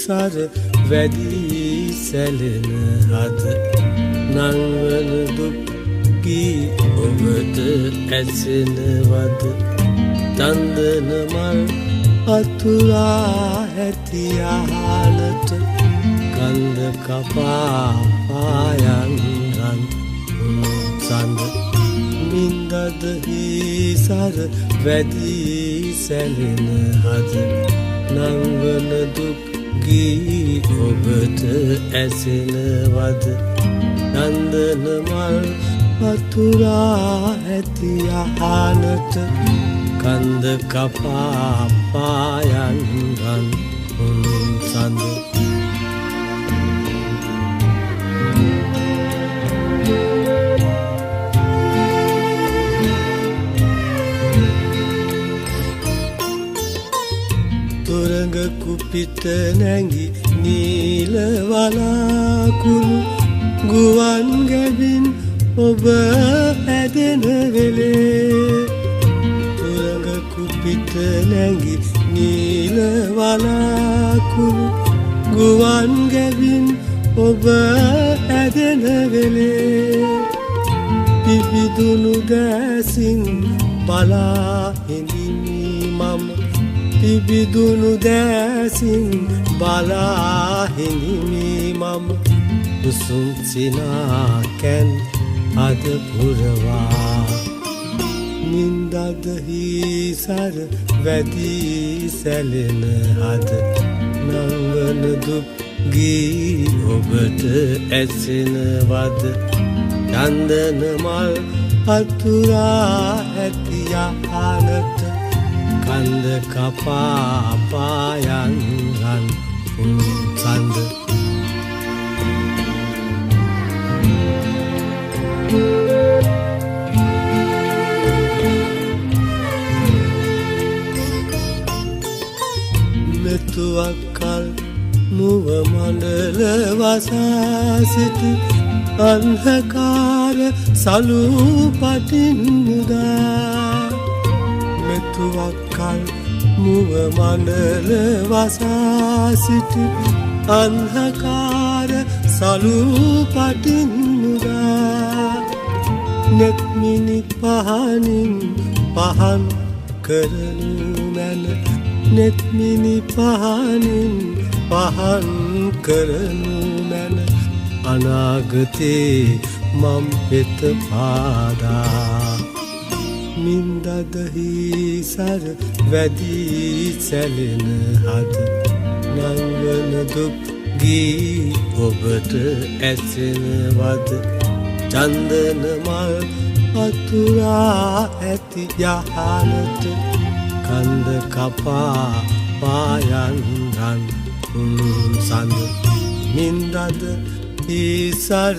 සර වැඩි සැලෙන හද නංවන දුක්ගී ඔබට ඇසෙනවද තන්දන මල් අතුරා හැතියාලට කන්ද කපා පායන්හන් සඳ මින්දද හිසර වැඩි සැලෙන හද නංවන දුක්ගී ඔබට ඇසෙනවද නන්දන මල් අතුරා ඇතියානට කන්ද කපා පායන්හන් සඳ තොරඟ කුපිට නැගි නීල වලාකුළු ගුවන් ගැබින් ඔබ ඇදෙන වෙලේ තොරඟ කුපිට නැගි නීල වලාකුළු ගුවන් ගැබින් ඔබ ඇදෙන වෙලේ පිබිදුණු දැසින් බලා හිඳිමි මම පිබිදුණු දැසින් බලා හිඳිමි මම උසුම් සිනාකැන් අද පුරවා නින්දද හිසර වැඩි සැලෙන හද නංවන දුක්ගී ඔබට ඇසෙනවද චන්දන මල් අතුරා ඇතියානට කන්ද කපා පායන්හන් සඳ මෙතුවක්කල් මුව මණ්ඩල වසා සිටි අන්ධකාර සලු පටින් මුදා මෙතුවක්කල් මුව මණ්ඩල වසා සිටි අන්ධකාර සලු පටින් මුදා නෙත්මිනි පහනින් පහන් කරනු මැන නෙත්මිනි පහනින් පහන් කරනු මැන අනාගතේ මම් පෙත පාදා මින්දද හිසර වැඩි සැලෙන හද නංවන දුක්ගී ඔබට ඇසෙනවද චන්දන මල් අතුරා ඇති යහනට කන්ද කපා පායන්හන් සඳ මින්දද හිසර